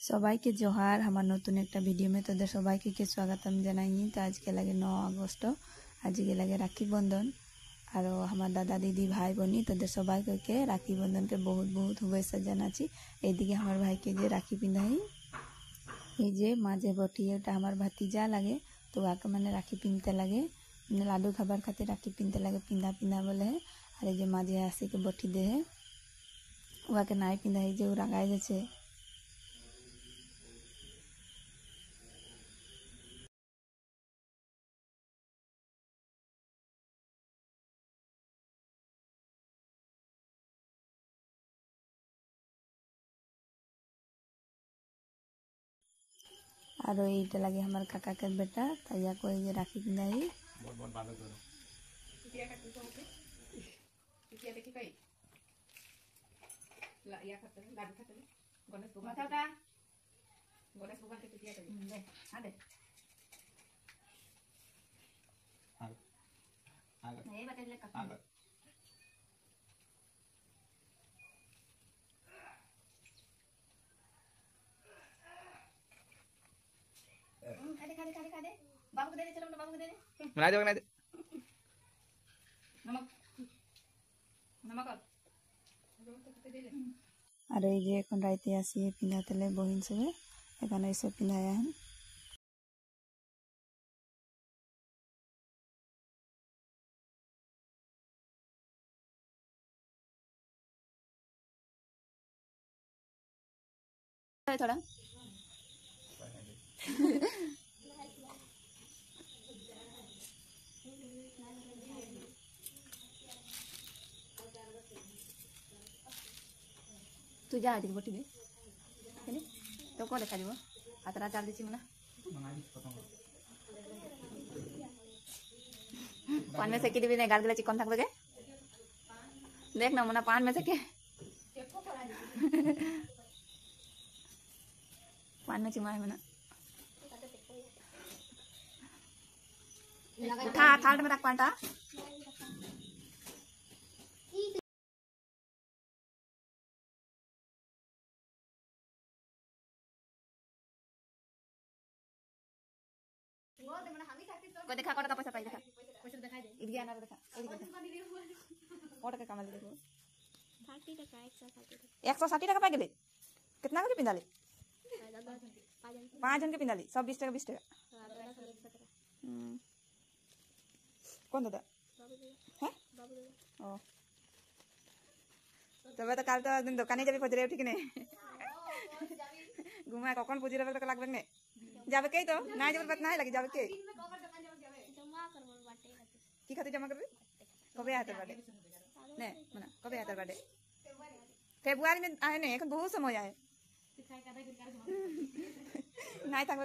সবাইকে জোহার আমার নতুন একটা ভিডিও মে তোদের সবাইকে স্বাগতম জানাই। তো আজকে লাগে 9 আগস্ট, আজকে লাগে রাখি বন্ধন। আর আমার দাদা দিদি ভাই বোনি তোদের সবাইকে রাখি বন্ধন के बहुत बहुत শুভেচ্ছা জানাচ্ছি। এইদিকে আমার ভাইকে যে রাখি পিন্ধাই, এই যে মাঝে বটি ওটা আমার ভাতিজা লাগে, তো ওকে মানে রাখি পিনতে লাগে, লাডু খাবার খাতে রাখি পিনতে লাগে, পিন্ধা পিন্ধা বলে। আর এই যে মাঝে আসি के বটি দে ওকে নাই পিন্ধাই যে ও রাগাই যাচ্ছে। और এইটা লাগে আমার কাকাকে বেটা, তাই কই যে রাখি পিন্ধাই। बाबू को दे दे, चलो बाबू को दे दे, बना दे नमक नमक और এই যে এখন রাইতে আসি পিন্ধাতেলে বহিন সবে, এখানে এসে পিন্ধায় আহেন। थोड़ा तू जा आदि बटी दे तो कौन देखा जीव हाथरा चाल दी मना पान में सेकी दिबी गाल गला चिकन থাকবে কে देख ना मना पान में सेके पान में चिमाए मना उठा थाल में रख पांटा। को देखा कोटा का पैसा पाई देखा पैसा दिखाई दे इडिया ना देखा कोटा का कमाल देखो 60 টাকা 160 টাকা পাই গেলে कितना के पिंदाली 5 जन के पिंदाली सब 20 টাকা 20 টাকা कौन दादा है ओ तबे तो काल तो दिन दुकाने जाबी फजरे ठीक ने घुमा कौन पुजी रबे तो लागबे ने जाबे के तो ना जाबे बात ना लगे जाबे के की खातिर जमा करबे कबे आते बर्थडे ने मना कबे आते बर्थडे फेब्रुआरी में आए ने এখন बहुत समय आए নাই থাকবে